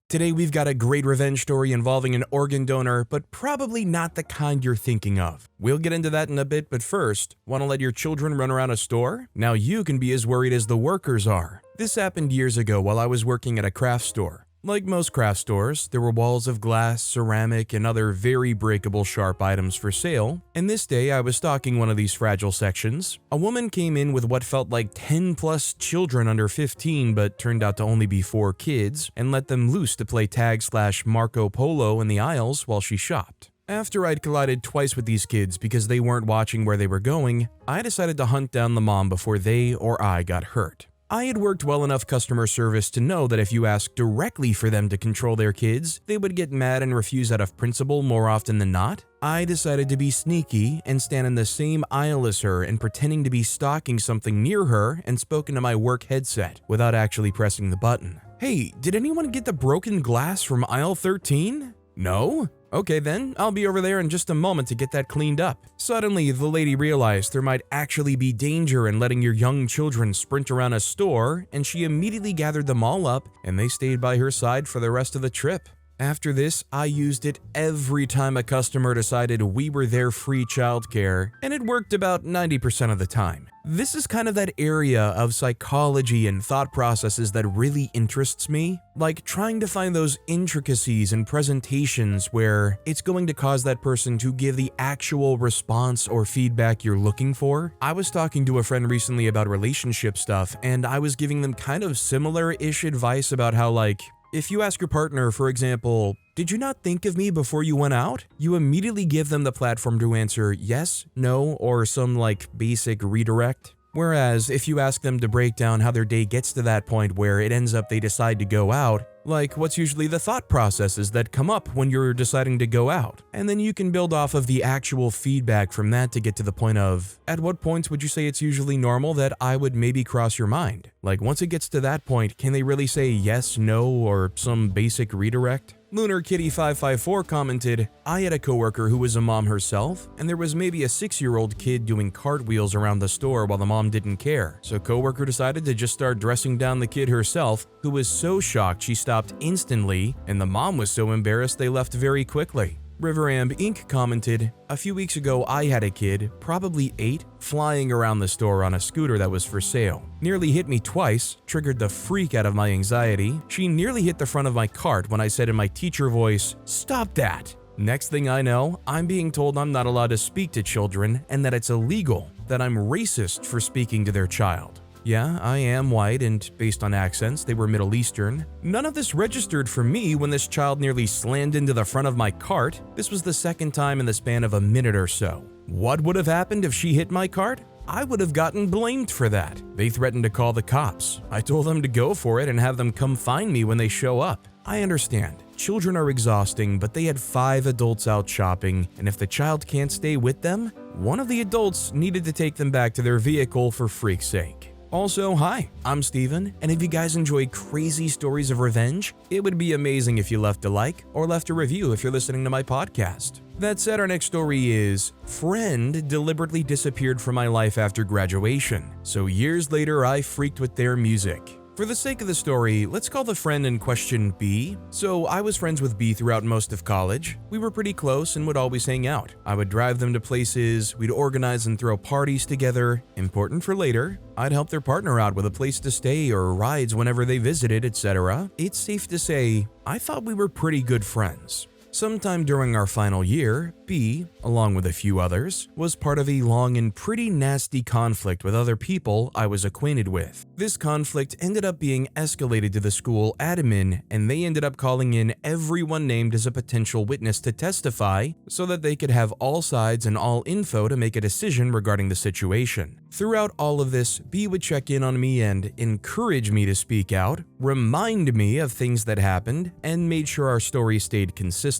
Today we've got a great revenge story involving an organ donor, but probably not the kind you're thinking of. We'll get into that in a bit, but first, want to let your children run around a store? Now you can be as worried as the workers are. This happened years ago while I was working at a craft store. Like most craft stores, there were walls of glass, ceramic, and other very breakable sharp items for sale, and this day I was stocking one of these fragile sections. A woman came in with what felt like 10 plus children under 15 but turned out to only be 4 kids, and let them loose to play tag/Marco Polo in the aisles while she shopped. After I'd collided twice with these kids because they weren't watching where they were going, I decided to hunt down the mom before they or I got hurt. I had worked well enough customer service to know that if you asked directly for them to control their kids, they would get mad and refuse out of principle more often than not. I decided to be sneaky and stand in the same aisle as her and pretending to be stocking something near her and spoke into my work headset without actually pressing the button. "Hey, did anyone get the broken glass from aisle 13? No? Okay then, I'll be over there in just a moment to get that cleaned up." Suddenly, the lady realized there might actually be danger in letting your young children sprint around a store, and she immediately gathered them all up and they stayed by her side for the rest of the trip. After this, I used it every time a customer decided we were their free childcare, and it worked about 90% of the time. This is kind of that area of psychology and thought processes that really interests me, like trying to find those intricacies in presentations where it's going to cause that person to give the actual response or feedback you're looking for. I was talking to a friend recently about relationship stuff, and I was giving them kind of similar-ish advice about how, like, if you ask your partner, for example, "Did you not think of me before you went out?" you immediately give them the platform to answer yes, no, or some basic redirect. Whereas if you ask them to break down how their day gets to that point where it ends up they decide to go out, what's usually the thought processes that come up when you're deciding to go out? And then you can build off of the actual feedback from that to get to the point of, at what points would you say it's usually normal that I would maybe cross your mind? Once it gets to that point, can they really say yes, no, or some basic redirect? Lunar Kitty 554 commented, "I had a coworker who was a mom herself, and there was maybe a 6-year-old kid doing cartwheels around the store while the mom didn't care. So coworker decided to just start dressing down the kid herself, who was so shocked she stopped instantly, and the mom was so embarrassed they left very quickly." Riveramb Inc. commented, "A few weeks ago I had a kid, probably 8, flying around the store on a scooter that was for sale. Nearly hit me twice, triggered the freak out of my anxiety. She nearly hit the front of my cart when I said in my teacher voice, 'Stop that!' Next thing I know, I'm being told I'm not allowed to speak to children and that it's illegal, that I'm racist for speaking to their child. Yeah, I am white, and based on accents, they were Middle Eastern. None of this registered for me when this child nearly slammed into the front of my cart. This was the second time in the span of a minute or so. What would have happened if she hit my cart? I would have gotten blamed for that. They threatened to call the cops. I told them to go for it and have them come find me when they show up. I understand. Children are exhausting, but they had 5 adults out shopping, and if the child can't stay with them, one of the adults needed to take them back to their vehicle for freak's sake." Also, hi, I'm Steven, and if you guys enjoy crazy stories of revenge, it would be amazing if you left a like or left a review if you're listening to my podcast. That said, our next story is, "Friend deliberately disappeared from my life after graduation, so years later I freaked with their music." For the sake of the story, let's call the friend in question B. So I was friends with B throughout most of college. We were pretty close and would always hang out. I would drive them to places, we'd organize and throw parties together. Important for later, I'd help their partner out with a place to stay or rides whenever they visited, etc. It's safe to say, I thought we were pretty good friends. Sometime during our final year, B, along with a few others, was part of a long and pretty nasty conflict with other people I was acquainted with. This conflict ended up being escalated to the school admin, and they ended up calling in everyone named as a potential witness to testify so that they could have all sides and all info to make a decision regarding the situation. Throughout all of this, B would check in on me and encourage me to speak out, remind me of things that happened, and made sure our story stayed consistent.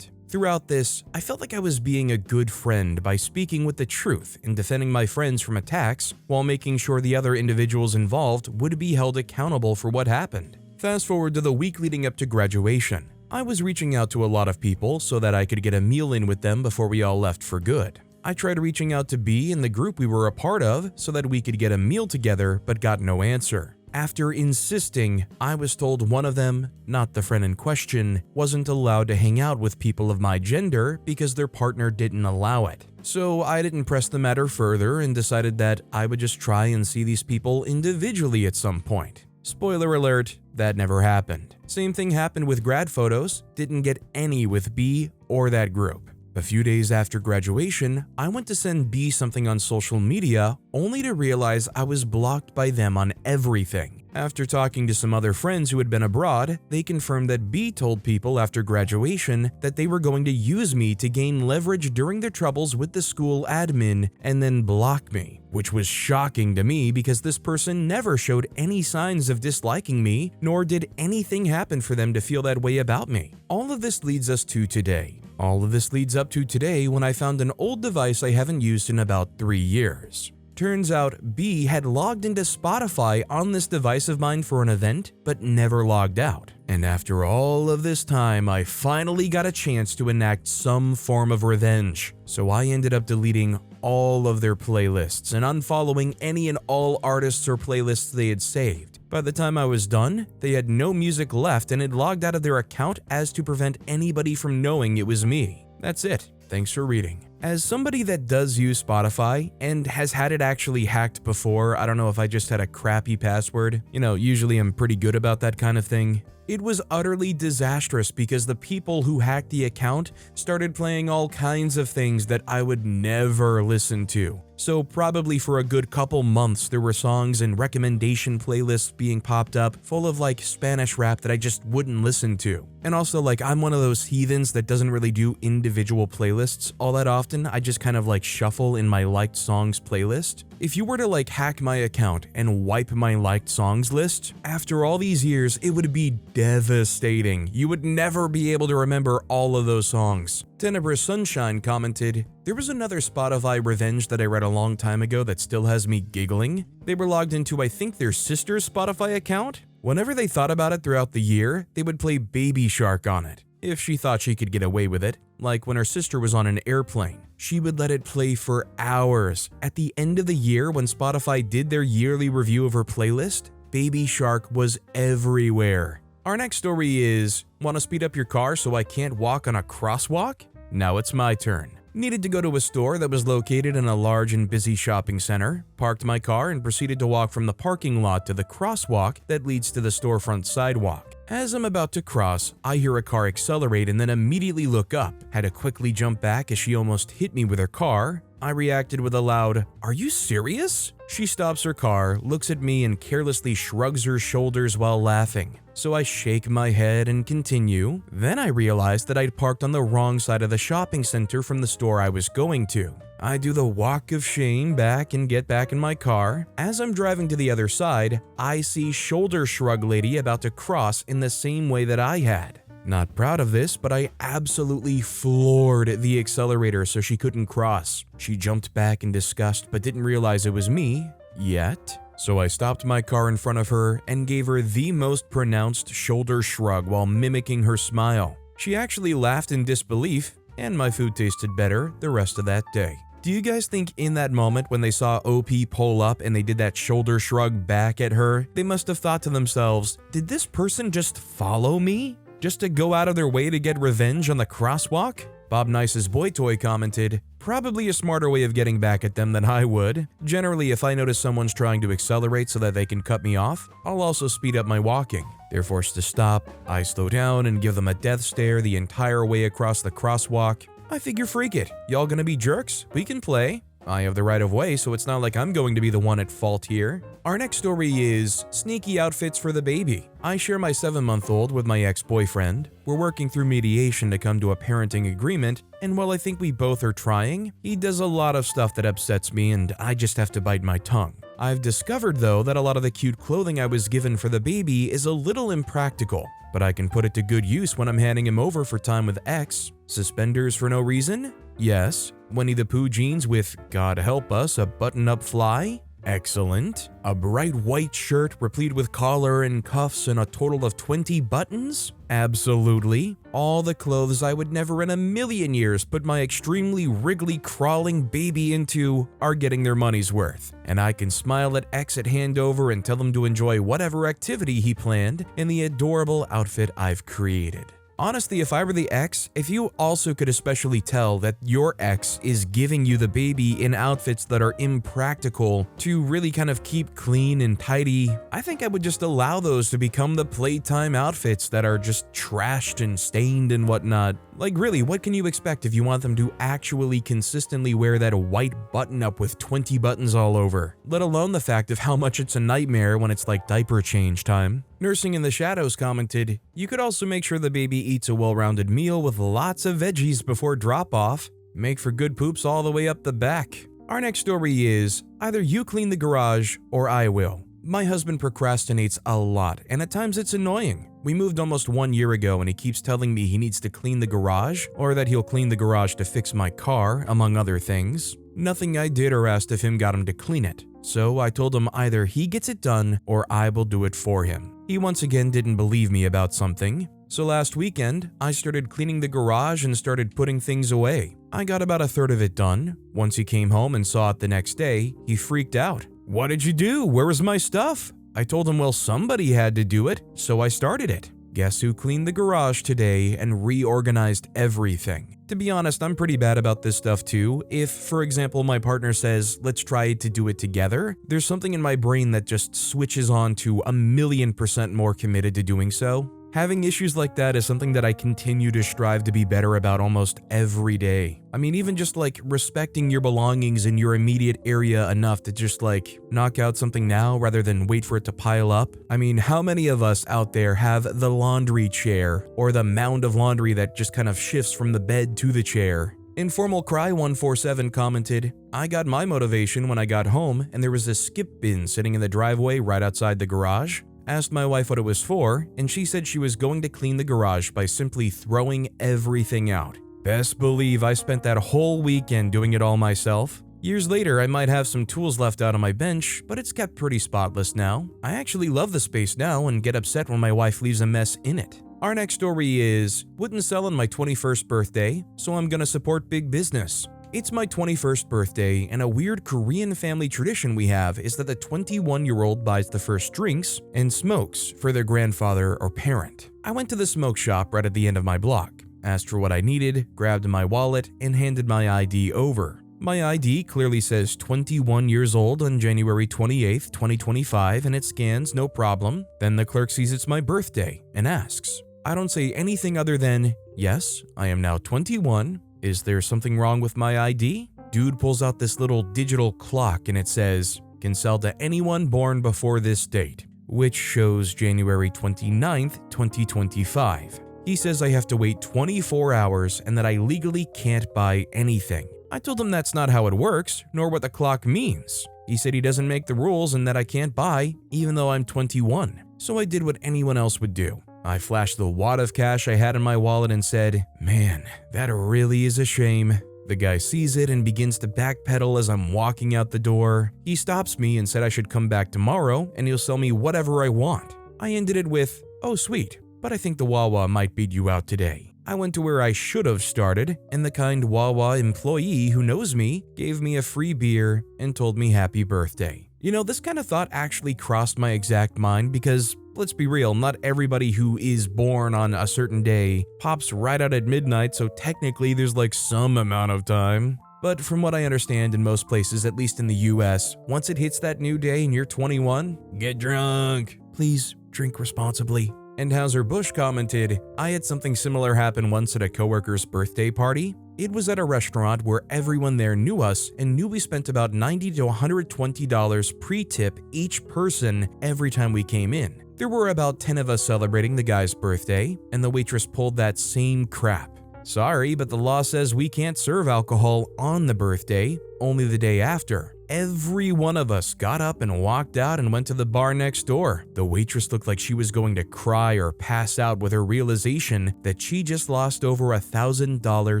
Throughout this, I felt like I was being a good friend by speaking with the truth and defending my friends from attacks while making sure the other individuals involved would be held accountable for what happened. Fast forward to the week leading up to graduation. I was reaching out to a lot of people so that I could get a meal in with them before we all left for good. I tried reaching out to B in the group we were a part of so that we could get a meal together but got no answer. After insisting, I was told one of them, not the friend in question, wasn't allowed to hang out with people of my gender because their partner didn't allow it. So I didn't press the matter further and decided that I would just try and see these people individually at some point. Spoiler alert, that never happened. Same thing happened with grad photos, didn't get any with B or that group. A few days after graduation, I went to send B something on social media only to realize I was blocked by them on everything. After talking to some other friends who had been abroad, they confirmed that B told people after graduation that they were going to use me to gain leverage during their troubles with the school admin and then block me, which was shocking to me because this person never showed any signs of disliking me, nor did anything happen for them to feel that way about me. All of this leads us to today. All of this leads up to today when I found an old device I haven't used in about 3 years. Turns out B had logged into Spotify on this device of mine for an event, but never logged out. And after all of this time, I finally got a chance to enact some form of revenge. So I ended up deleting all of their playlists and unfollowing any and all artists or playlists they had saved. By the time I was done, they had no music left and had logged out of their account as to prevent anybody from knowing it was me. That's it. Thanks for reading. As somebody that does use Spotify and has had it actually hacked before, I don't know if I just had a crappy password. Usually I'm pretty good about that kind of thing. It was utterly disastrous because the people who hacked the account started playing all kinds of things that I would never listen to. So probably for a good couple months there were songs and recommendation playlists being popped up full of Spanish rap that I just wouldn't listen to. And also I'm one of those heathens that doesn't really do individual playlists all that often. I just kind of shuffle in my liked songs playlist. If you were to hack my account and wipe my liked songs list, after all these years it would be devastating. You would never be able to remember all of those songs. Tenebrous Sunshine commented, "There was another Spotify revenge that I read a long time ago that still has me giggling. They were logged into I think their sister's Spotify account. Whenever they thought about it throughout the year, they would play Baby Shark on it. If she thought she could get away with it, like when her sister was on an airplane, she would let it play for hours. At the end of the year when Spotify did their yearly review of her playlist, Baby Shark was everywhere." Our next story is, want to speed up your car so I can't walk on a crosswalk? Now it's my turn. Needed to go to a store that was located in a large and busy shopping center, parked my car and proceeded to walk from the parking lot to the crosswalk that leads to the storefront sidewalk. As I'm about to cross, I hear a car accelerate and then immediately look up. Had to quickly jump back as she almost hit me with her car. I reacted with a loud, "Are you serious?" She stops her car, looks at me and carelessly shrugs her shoulders while laughing. So I shake my head and continue. Then I realize that I'd parked on the wrong side of the shopping center from the store I was going to. I do the walk of shame back and get back in my car. As I'm driving to the other side, I see shoulder shrug lady about to cross in the same way that I had. Not proud of this, but I absolutely floored the accelerator so she couldn't cross. She jumped back in disgust but didn't realize it was me yet. So I stopped my car in front of her and gave her the most pronounced shoulder shrug while mimicking her smile. She actually laughed in disbelief, and my food tasted better the rest of that day. Do you guys think in that moment when they saw OP pull up and they did that shoulder shrug back at her, they must have thought to themselves, did this person just follow me? Just to go out of their way to get revenge on the crosswalk? Bob Nice's Boy Toy commented, "Probably a smarter way of getting back at them than I would. Generally, if I notice someone's trying to accelerate so that they can cut me off, I'll also speed up my walking. They're forced to stop, I slow down and give them a death stare the entire way across the crosswalk. I figure freak it, y'all gonna be jerks? We can play. I have the right of way, so it's not like I'm going to be the one at fault here." Our next story is sneaky outfits for the baby. I share my 7-month-old with my ex-boyfriend. We're working through mediation to come to a parenting agreement, and while I think we both are trying, he does a lot of stuff that upsets me and I just have to bite my tongue. I've discovered though that a lot of the cute clothing I was given for the baby is a little impractical, but I can put it to good use when I'm handing him over for time with X. Suspenders for no reason? Yes. Winnie the Pooh jeans with, God help us, a button-up fly? Excellent. A bright white shirt replete with collar and cuffs and a total of 20 buttons? Absolutely. All the clothes I would never in a million years put my extremely wriggly crawling baby into are getting their money's worth. And I can smile at X at handover and tell him to enjoy whatever activity he planned in the adorable outfit I've created. Honestly, if I were the ex, if you also could especially tell that your ex is giving you the baby in outfits that are impractical to really kind of keep clean and tidy, I think I would just allow those to become the playtime outfits that are just trashed and stained and whatnot. Like really, what can you expect if you want them to actually consistently wear that white button-up with 20 buttons all over? Let alone the fact of how much it's a nightmare when it's like diaper change time. Nursing in the Shadows commented, "You could also make sure the baby eats a well-rounded meal with lots of veggies before drop-off. Make for good poops all the way up the back." Our next story is, either you clean the garage or I will. My husband procrastinates a lot, and at times it's annoying. We moved almost 1 year ago and he keeps telling me he needs to clean the garage or that he'll clean the garage to fix my car, among other things. Nothing I did or asked of him got him to clean it, so I told him either he gets it done or I will do it for him. He once again didn't believe me about something, so last weekend I started cleaning the garage and started putting things away. I got about a third of it done. Once he came home and saw it the next day, he freaked out. "What did you do? Where was my stuff?" I told him, well, somebody had to do it, so I started it. Guess who cleaned the garage today and reorganized everything? To be honest, I'm pretty bad about this stuff too. If, for example, my partner says, let's try to do it together, there's something in my brain that just switches on to 1,000,000% more committed to doing so. Having issues like that is something that I continue to strive to be better about almost every day. I mean, even just like respecting your belongings in your immediate area enough to just like knock out something now rather than wait for it to pile up. I mean, how many of us out there have the laundry chair or the mound of laundry that just kind of shifts from the bed to the chair? Informal Cry 147 commented, "I got my motivation when I got home and there was a skip bin sitting in the driveway right outside the garage. Asked my wife what it was for, and she said she was going to clean the garage by simply throwing everything out. Best believe I spent that whole weekend doing it all myself. Years later, I might have some tools left out on my bench, but it's kept pretty spotless now. I actually love the space now and get upset when my wife leaves a mess in it." Our next story is, wouldn't sell on my 21st birthday, so I'm gonna support big business. It's my 21st birthday, and a weird Korean family tradition we have is that the 21-year-old buys the first drinks and smokes for their grandfather or parent. I went to the smoke shop right at the end of my block, asked for what I needed, grabbed my wallet, and handed my ID over. My ID clearly says 21 years old on January 28th, 2025, and it scans no problem. Then the clerk sees it's my birthday and asks. I don't say anything other than, "Yes, I am now 21. Is there something wrong with my ID?" Dude pulls out this little digital clock and it says, "Can sell to anyone born before this date," which shows January 29th, 2025. He says I have to wait 24 hours and that I legally can't buy anything. I told him that's not how it works, nor what the clock means. He said he doesn't make the rules and that I can't buy, even though I'm 21. So I did what anyone else would do. I flashed the wad of cash I had in my wallet and said, "Man, that really is a shame." The guy sees it and begins to backpedal as I'm walking out the door. He stops me and said I should come back tomorrow and he'll sell me whatever I want. I ended it with, "Oh sweet, but I think the Wawa might beat you out today." I went to where I should have started, and the kind Wawa employee who knows me gave me a free beer and told me happy birthday. You know, this kind of thought actually crossed my exact mind because, let's be real, not everybody who is born on a certain day pops right out at midnight, so technically there's like some amount of time. But from what I understand in most places, at least in the US, once it hits that new day and you're 21, get drunk. Please drink responsibly. And Hauser Bush commented, "I had something similar happen once at a coworker's birthday party. It was at a restaurant where everyone there knew us and knew we spent about $90 to $120 pre-tip each person every time we came in. There were about 10 of us celebrating the guy's birthday, and the waitress pulled that same crap. Sorry, but the law says we can't serve alcohol on the birthday, only the day after. Every one of us got up and walked out and went to the bar next door. The waitress looked like she was going to cry or pass out with her realization that she just lost over $1,000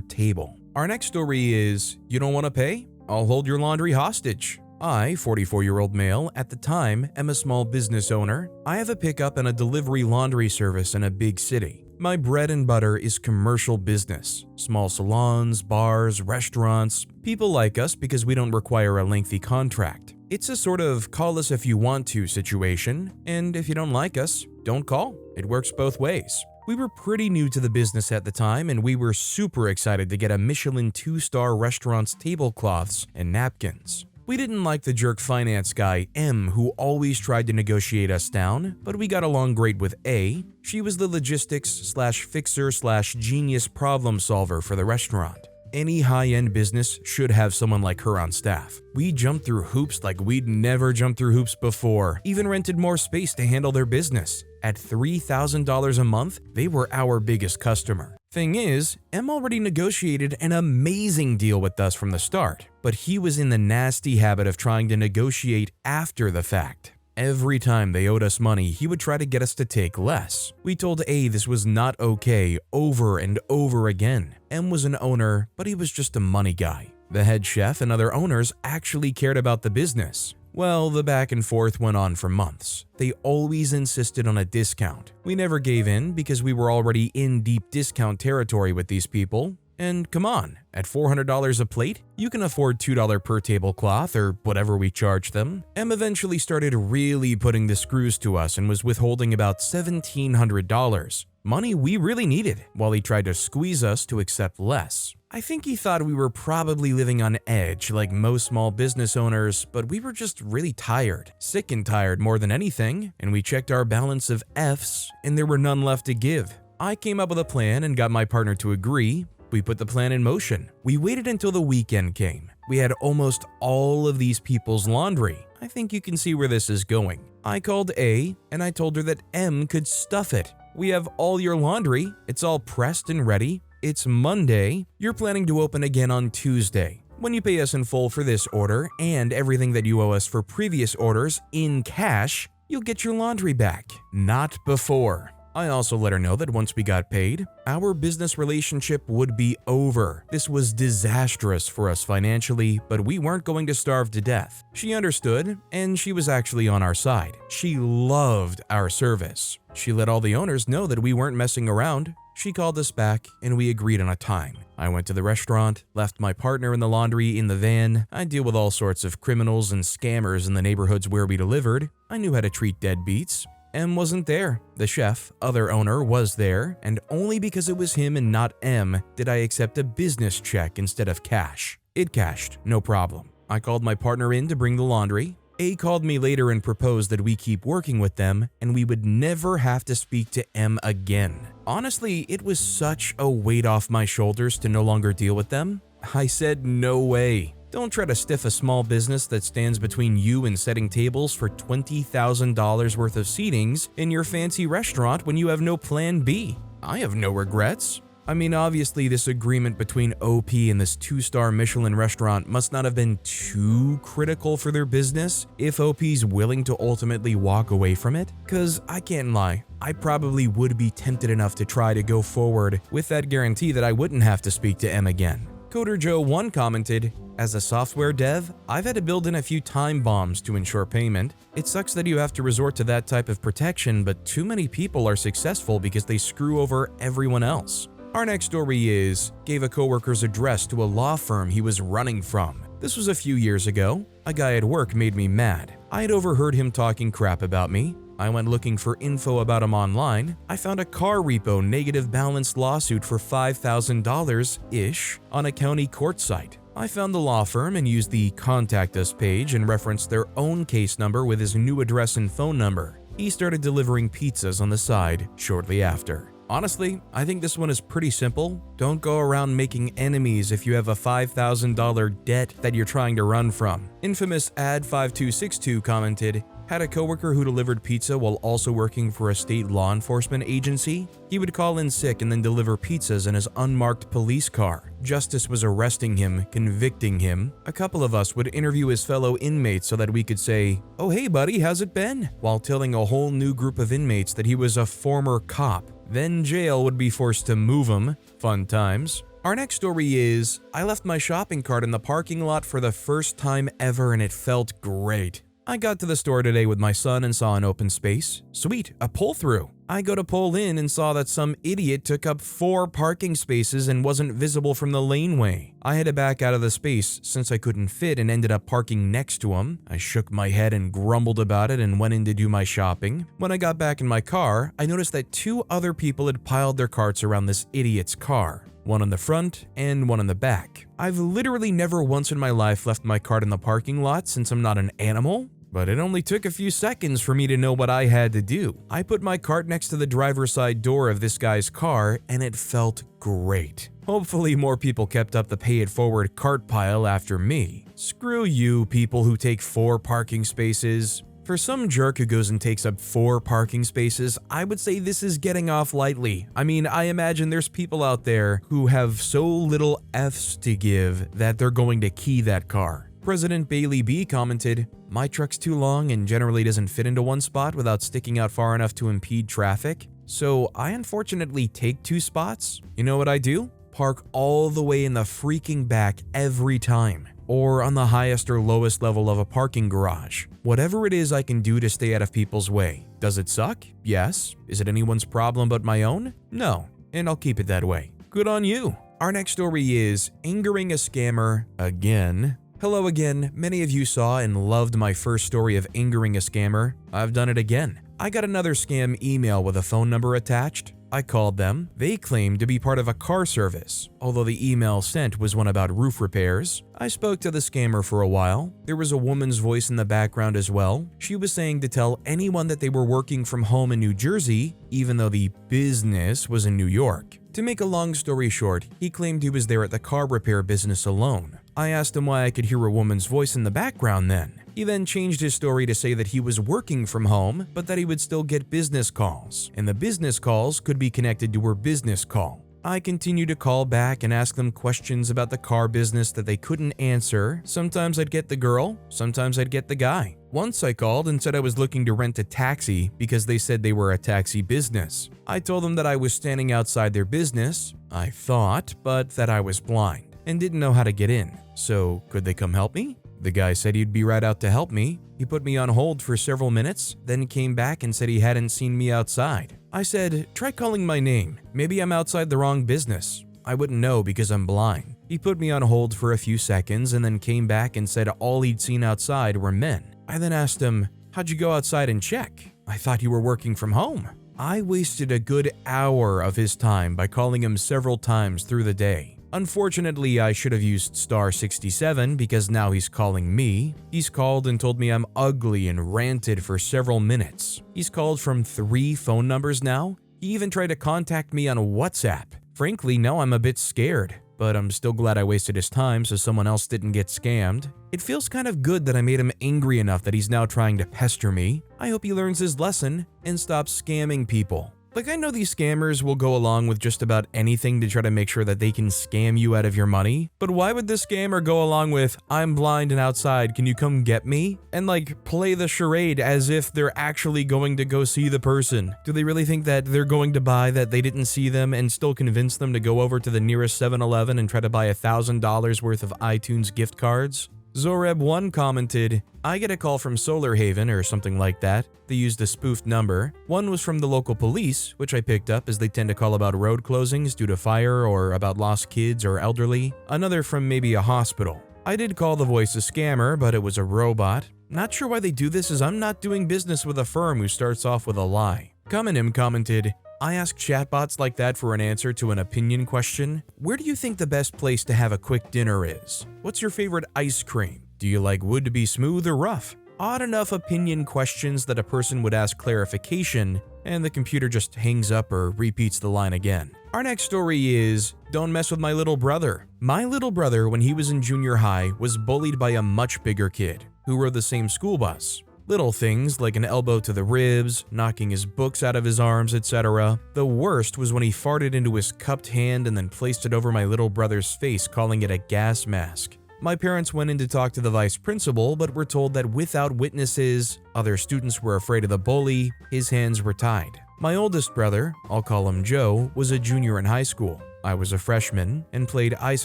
table." Our next story is, you don't want to pay? I'll hold your laundry hostage. I, 44-year-old male, at the time am a small business owner. I have a pickup and a delivery laundry service in a big city. My bread and butter is commercial business. Small salons, bars, restaurants. People like us because we don't require a lengthy contract. It's a sort of call us if you want to situation, and if you don't like us, don't call. It works both ways. We were pretty new to the business at the time, and we were super excited to get a Michelin 2-star restaurant's tablecloths and napkins. We didn't like the jerk finance guy, M, who always tried to negotiate us down, but we got along great with A. She was the logistics/fixer/genius problem solver for the restaurant. Any high-end business should have someone like her on staff. We jumped through hoops like we'd never jumped through hoops before, even rented more space to handle their business. At $3,000 a month, they were our biggest customer. Thing is, M already negotiated an amazing deal with us from the start, but he was in the nasty habit of trying to negotiate after the fact. Every time they owed us money, he would try to get us to take less. We told A this was not okay over and over again. M was an owner, but he was just a money guy. The head chef and other owners actually cared about the business. Well, the back and forth went on for months. They always insisted on a discount. We never gave in because we were already in deep discount territory with these people. And come on, at $400 a plate, you can afford $2 per tablecloth or whatever we charge them. M eventually started really putting the screws to us and was withholding about $1,700, money we really needed, while he tried to squeeze us to accept less. I think he thought we were probably living on edge like most small business owners, but we were just really tired, sick and tired more than anything, and we checked our balance of Fs and there were none left to give. I came up with a plan and got my partner to agree. We put the plan in motion. We waited until the weekend came. We had almost all of these people's laundry. I think you can see where this is going. I called A and I told her that M could stuff it. We have all your laundry. It's all pressed and ready. It's Monday. You're planning to open again on Tuesday. When you pay us in full for this order and everything that you owe us for previous orders in cash, you'll get your laundry back. Not before. I also let her know that once we got paid, our business relationship would be over. This was disastrous for us financially, but we weren't going to starve to death. She understood, and she was actually on our side. She loved our service. She let all the owners know that we weren't messing around. She called us back, and we agreed on a time. I went to the restaurant, left my partner in the laundry in the van. I deal with all sorts of criminals and scammers in the neighborhoods where we delivered. I knew how to treat deadbeats. M wasn't there. The chef, other owner, was there, and only because it was him and not M did I accept a business check instead of cash. It cashed, no problem. I called my partner in to bring the laundry. A called me later and proposed that we keep working with them and we would never have to speak to M again. Honestly, it was such a weight off my shoulders to no longer deal with them. I said no way. Don't try to stiff a small business that stands between you and setting tables for $20,000 worth of seatings in your fancy restaurant when you have no plan B. I have no regrets. I mean, obviously this agreement between OP and this 2-star Michelin restaurant must not have been too critical for their business if OP's willing to ultimately walk away from it. Cause I can't lie, I probably would be tempted enough to try to go forward with that guarantee that I wouldn't have to speak to M again. Coder Joe 1 commented, "As a software dev, I've had to build in a few time bombs to ensure payment. It sucks that you have to resort to that type of protection, but too many people are successful because they screw over everyone else." Our next story is, gave a coworker's address to a law firm he was running from. This was a few years ago. A guy at work made me mad. I had overheard him talking crap about me. I went looking for info about him online. I found a car repo negative balance lawsuit for $5,000-ish on a county court site. I found the law firm and used the Contact Us page and referenced their own case number with his new address and phone number. He started delivering pizzas on the side shortly after. Honestly, I think this one is pretty simple. Don't go around making enemies if you have a $5,000 debt that you're trying to run from. Infamous Ad5262 commented, "Had a coworker who delivered pizza while also working for a state law enforcement agency. He would call in sick and then deliver pizzas in his unmarked police car. Justice was arresting him, convicting him. A couple of us would interview his fellow inmates so that we could say, 'Oh hey buddy, how's it been?' while telling a whole new group of inmates that he was a former cop. Then jail would be forced to move him. Fun times. Our next story is, I left my shopping cart in the parking lot for the first time ever and it felt great. I got to the store today with my son and saw an open space. Sweet, a pull-through. I go to pull in and saw that some idiot took up 4 parking spaces and wasn't visible from the laneway. I had to back out of the space since I couldn't fit and ended up parking next to him. I shook my head and grumbled about it and went in to do my shopping. When I got back in my car, I noticed that 2 other people had piled their carts around this idiot's car. One on the front and one on the back. I've literally never once in my life left my cart in the parking lot since I'm not an animal, but it only took a few seconds for me to know what I had to do. I put my cart next to the driver's side door of this guy's car and it felt great. Hopefully more people kept up the pay it forward cart pile after me. Screw you people who take 4 parking spaces. For some jerk who goes and takes up 4 parking spaces, I would say this is getting off lightly. I mean, I imagine there's people out there who have so little F's to give that they're going to key that car. President Bailey B commented, "My truck's too long and generally doesn't fit into one spot without sticking out far enough to impede traffic. So I unfortunately take 2 spots. You know what I do? Park all the way in the freaking back every time. Or on the highest or lowest level of a parking garage. Whatever it is I can do to stay out of people's way. Does it suck? Yes. Is it anyone's problem but my own? No. And I'll keep it that way. Good on you." Our next story is angering a scammer again. Hello again. Many of you saw and loved my first story of angering a scammer. I've done it again. I got another scam email with a phone number attached. I called them. They claimed to be part of a car service, although the email sent was one about roof repairs. I spoke to the scammer for a while. There was a woman's voice in the background as well. She was saying to tell anyone that they were working from home in New Jersey, even though the business was in New York. To make a long story short, he claimed he was there at the car repair business alone. I asked him why I could hear a woman's voice in the background then. He then changed his story to say that he was working from home, but that he would still get business calls, and the business calls could be connected to her business call. I continued to call back and ask them questions about the car business that they couldn't answer. Sometimes I'd get the girl, sometimes I'd get the guy. Once I called and said I was looking to rent a taxi because they said they were a taxi business. I told them that I was standing outside their business, I thought, but that I was blind and didn't know how to get in. So could they come help me? The guy said he'd be right out to help me. He put me on hold for several minutes, then came back and said he hadn't seen me outside. I said, "Try calling my name. Maybe I'm outside the wrong business. I wouldn't know because I'm blind." He put me on hold for a few seconds and then came back and said all he'd seen outside were men. I then asked him, "How'd you go outside and check? I thought you were working from home." I wasted a good hour of his time by calling him several times through the day. Unfortunately, I should have used star 67 because now he's calling me. He's called and told me I'm ugly and ranted for several minutes. He's called from 3 phone numbers now. He even tried to contact me on WhatsApp. Frankly, now I'm a bit scared, but I'm still glad I wasted his time so someone else didn't get scammed. It feels kind of good that I made him angry enough that he's now trying to pester me. I hope he learns his lesson and stops scamming people. Like, I know these scammers will go along with just about anything to try to make sure that they can scam you out of your money, but why would this scammer go along with, "I'm blind and outside, can you come get me?" and like play the charade as if they're actually going to go see the person? Do they really think that they're going to buy that they didn't see them and still convince them to go over to the nearest 7-Eleven and try to buy $1,000 worth of iTunes gift cards? Zoreb1 commented, "I get a call from Solar Haven or something like that. They used a spoofed number. One was from the local police, which I picked up as they tend to call about road closings due to fire or about lost kids or elderly. Another from maybe a hospital. I did call the voice a scammer, but it was a robot. Not sure why they do this as I'm not doing business with a firm who starts off with a lie." Kamenim commented, "I ask chatbots like that for an answer to an opinion question. Where do you think the best place to have a quick dinner is? What's your favorite ice cream? Do you like wood to be smooth or rough?" Odd enough opinion questions that a person would ask clarification, and the computer just hangs up or repeats the line again. Our next story is, don't mess with my little brother. My little brother, when he was in junior high, was bullied by a much bigger kid who rode the same school bus. Little things like an elbow to the ribs, knocking his books out of his arms, etc. The worst was when he farted into his cupped hand and then placed it over my little brother's face, calling it a gas mask. My parents went in to talk to the vice principal, but were told that without witnesses, other students were afraid of the bully, his hands were tied. My oldest brother, I'll call him Joe, was a junior in high school. I was a freshman and played ice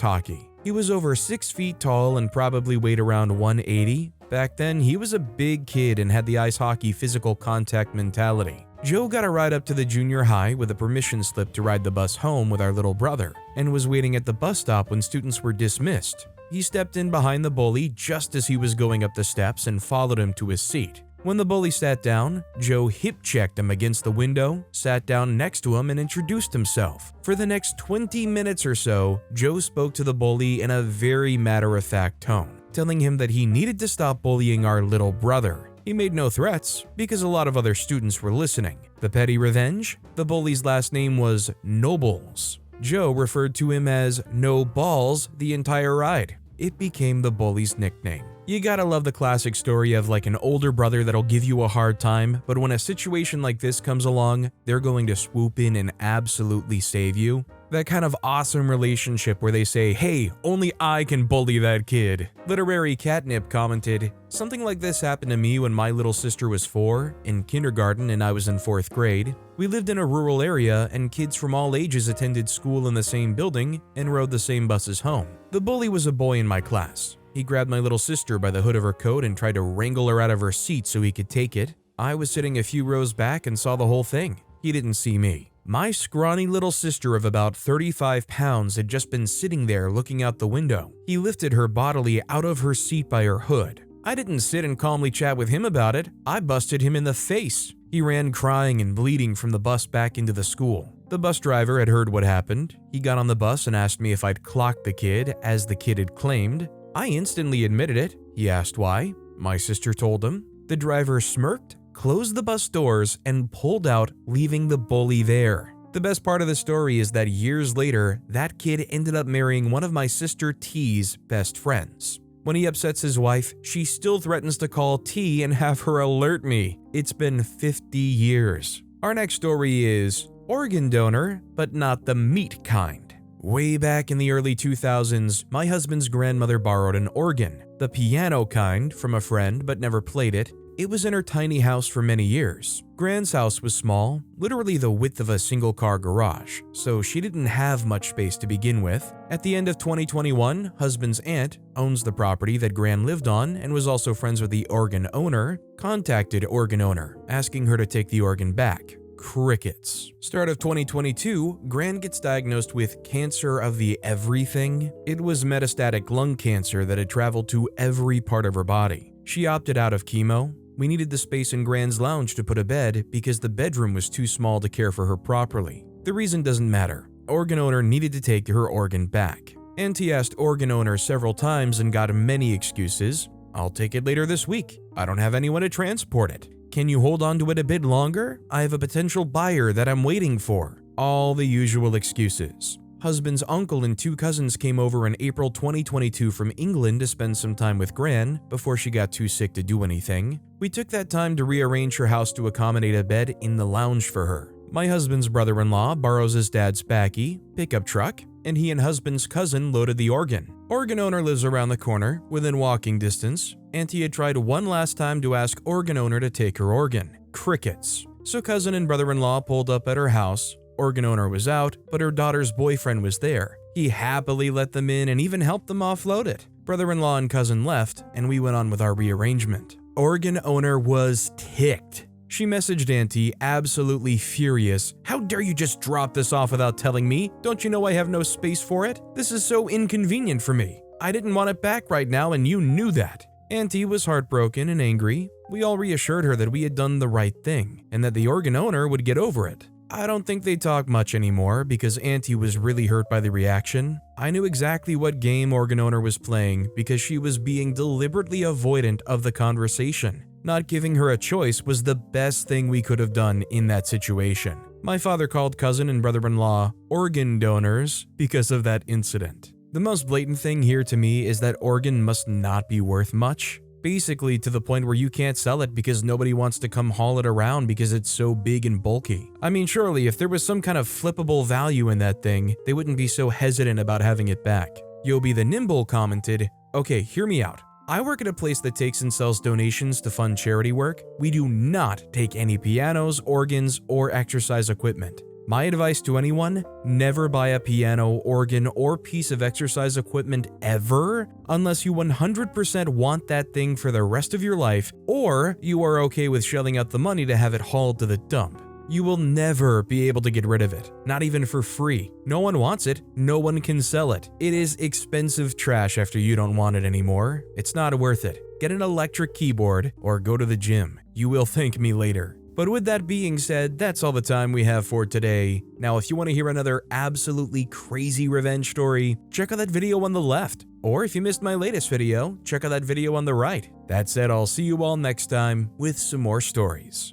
hockey. He was over 6 feet tall and probably weighed around 180. Back then, he was a big kid and had the ice hockey physical contact mentality. Joe got a ride up to the junior high with a permission slip to ride the bus home with our little brother and was waiting at the bus stop when students were dismissed. He stepped in behind the bully just as he was going up the steps and followed him to his seat. When the bully sat down, Joe hip-checked him against the window, sat down next to him, and introduced himself. For the next 20 minutes or so, Joe spoke to the bully in a very matter-of-fact tone, telling him that he needed to stop bullying our little brother. He made no threats because a lot of other students were listening. The petty revenge? The bully's last name was Nobles. Joe referred to him as No Balls the entire ride. It became the bully's nickname. You gotta love the classic story of like an older brother that'll give you a hard time, but when a situation like this comes along, they're going to swoop in and absolutely save you. That kind of awesome relationship where they say, hey, only I can bully that kid. Literary Catnip commented, something like this happened to me when my little sister was 4, in kindergarten and I was in 4th grade. We lived in a rural area and kids from all ages attended school in the same building and rode the same buses home. The bully was a boy in my class. He grabbed my little sister by the hood of her coat and tried to wrangle her out of her seat so he could take it. I was sitting a few rows back and saw the whole thing. He didn't see me. My scrawny little sister of about 35 pounds had just been sitting there looking out the window. He lifted her bodily out of her seat by her hood. I didn't sit and calmly chat with him about it. I busted him in the face. He ran crying and bleeding from the bus back into the school. The bus driver had heard what happened. He got on the bus and asked me if I'd clocked the kid, as the kid had claimed. I instantly admitted it. He asked why. My sister told him. The driver smirked, closed the bus doors, and pulled out, leaving the bully there. The best part of the story is that years later, that kid ended up marrying one of my sister T's best friends. When he upsets his wife, she still threatens to call T and have her alert me. It's been 50 years. Our next story is organ donor, but not the meat kind. Way back in the early 2000s, my husband's grandmother borrowed an organ, the piano kind, from a friend but never played it. It was in her tiny house for many years. Gran's house was small, literally the width of a single-car garage, so she didn't have much space to begin with. At the end of 2021, husband's aunt owns the property that Gran lived on and was also friends with the organ owner, contacted organ owner, asking her to take the organ back. Crickets. Start of 2022, Gran gets diagnosed with cancer of the everything. It was metastatic lung cancer that had traveled to every part of her body. She opted out of chemo. We needed the space in Gran's lounge to put a bed because the bedroom was too small to care for her properly. The reason doesn't matter. Organ owner needed to take her organ back. Auntie asked organ owner several times and got many excuses. I'll take it later this week. I don't have anyone to transport it. Can you hold on to it a bit longer? I have a potential buyer that I'm waiting for. All the usual excuses. Husband's uncle and 2 cousins came over in April 2022 from England to spend some time with Gran before she got too sick to do anything. We took that time to rearrange her house to accommodate a bed in the lounge for her. My husband's brother-in-law borrows his dad's Spacky pickup truck, and he and husband's cousin loaded the organ. Organ owner lives around the corner, within walking distance. Auntie had tried one last time to ask organ owner to take her organ. Crickets. So cousin and brother-in-law pulled up at her house. Organ owner was out, but her daughter's boyfriend was there. He happily let them in and even helped them offload it. Brother-in-law and cousin left, and we went on with our rearrangement. Organ owner was ticked. She messaged Auntie, absolutely furious. How dare you just drop this off without telling me? Don't you know I have no space for it? This is so inconvenient for me. I didn't want it back right now and you knew that. Auntie was heartbroken and angry. We all reassured her that we had done the right thing and that the organ owner would get over it. I don't think they talk much anymore because Auntie was really hurt by the reaction. I knew exactly what game organ owner was playing because she was being deliberately avoidant of the conversation. Not giving her a choice was the best thing we could have done in that situation. My father called cousin and brother-in-law organ donors because of that incident. The most blatant thing here to me is that organ must not be worth much. Basically to the point where you can't sell it because nobody wants to come haul it around because it's so big and bulky. I mean, surely if there was some kind of flippable value in that thing, they wouldn't be so hesitant about having it back. Yobi the Nimble commented, okay, hear me out. I work at a place that takes and sells donations to fund charity work. We do not take any pianos, organs, or exercise equipment. My advice to anyone, never buy a piano, organ, or piece of exercise equipment ever unless you 100% want that thing for the rest of your life or you are okay with shelling out the money to have it hauled to the dump. You will never be able to get rid of it, not even for free. No one wants it, no one can sell it. It is expensive trash after you don't want it anymore. It's not worth it. Get an electric keyboard or go to the gym. You will thank me later. But with that being said, that's all the time we have for today. Now, if you want to hear another absolutely crazy revenge story, check out that video on the left. Or if you missed my latest video, check out that video on the right. That said, I'll see you all next time with some more stories.